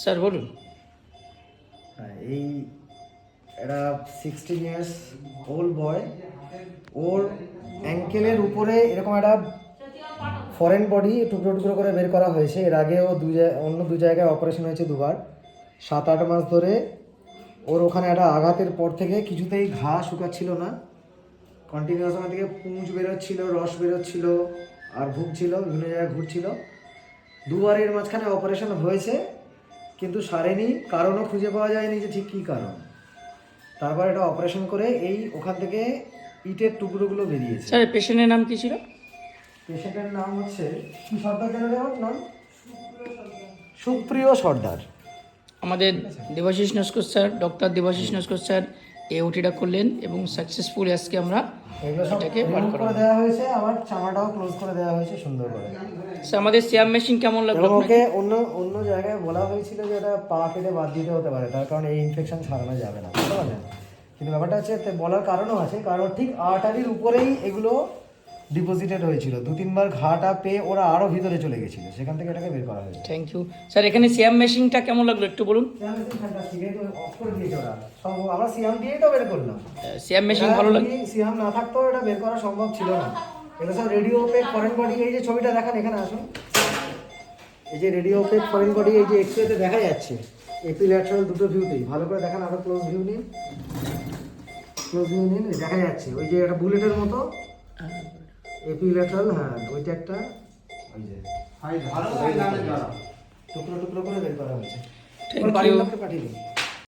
Sir বলুন। হ্যাঁ, এই একটা 16 ইয়ার্স ওল্ড বয়, ওর অ্যাঙ্কেলের উপরে এরকম একটা ফরেন বডি টুকরো টুকরো করে বের করা হয়েছে। এর আগেও অন্য দু জায়গায় অপারেশন হয়েছে দুবার। 7-8 মাস ধরে ওর ওখানে একটা আঘাতের পর থেকে কিছুতেই ঘা শুকাচ্ছিল না, কন্টিনিউয়াস ওখান থেকে পুঁজ বেরোচ্ছিল, রস বেরোচ্ছিল, আর ভুগছিল, বিভিন্ন জায়গায় ঘুরছিল। দুবারের মাঝখানে অপারেশন হয়েছে কিন্তু সারেনি, কারণও খুঁজে পাওয়া যায়নি যে ঠিক কী কারণ। তারপর এটা অপারেশন করে এই ওখান থেকে ইটের টুকরোগুলো বেরিয়েছে। স্যার পেশেন্টের নাম কি ছিল? পেশেন্টের নাম হচ্ছে কি সর্দার, কেন ওর নাম সুপ্রিয় সর্দার। আমাদের Debashis Naskar sir, doctor Debashis Naskar sir এই ওটিটা করলেন এবং সাকসেসফুলি আজকে আমরা এগুলো সব এটাকে বার রিমুভ করে দেওয়া হয়েছে, আবার চামড়াটাও ক্লোজ করে দেওয়া হয়েছে সুন্দর করে। স্যার আমাদের সিয়াম মেশিন কেমন লাগলো এবং আপনাকে? ওকে অন্য অন্য জায়গায় বলা হয়েছিল যে এটা পা কেটে বাদ দিতে হতে পারে, তার কারণ এই ইনফেকশন সারানো যাবে না, বুঝতে পারলেন? কিন্তু ব্যাপারটা হচ্ছে বলার কারণও আছে, কারণ ঠিক আর্টারির উপরেই এগুলো ডিপোজিটেড হয়েছিল। 2-3 বার ঘাটা পেয়ে ওরা আরও ভিতরে চলে গেছিলো, সেখান থেকে এটাকে বের করা হয়েছে। Thank you sir. এখানে সিয়াম মেশিনটা কেমন লাগলো একটু বলুন। অফ করে দিয়েছে ওরা সব, আমরা সিয়াম দিয়েই তো বের করলাম। সিয়াম মেশিন ভালো লাগে? সিয়াম না থাকতো এটা বের করা সম্ভব ছিল না। এটা সব রেডিও ওপেক ফরেন বডি। এই যে ছবিটা দেখান, এখানে আসুন। এই যে রেডিও ওপেক ফরেন বডি, এই যে এক্সরেতে দেখা যাচ্ছে এপিল্যাটারাল দুটো ভিউতেই। ভালো করে দেখান, আরো ক্লোজ ভিউ নিন, ক্লোজ ভিউ নিন, দেখা যাচ্ছে ওই যে একটা বুলেটের মতো এপিল্যাটারাল। হ্যাঁ, ওইটা একটা, ওই যে টুকরো টুকরো করে বের করা হয়েছে। থ্যাংক বাড়ির ইউ। লোককে পাঠিয়ে দিন।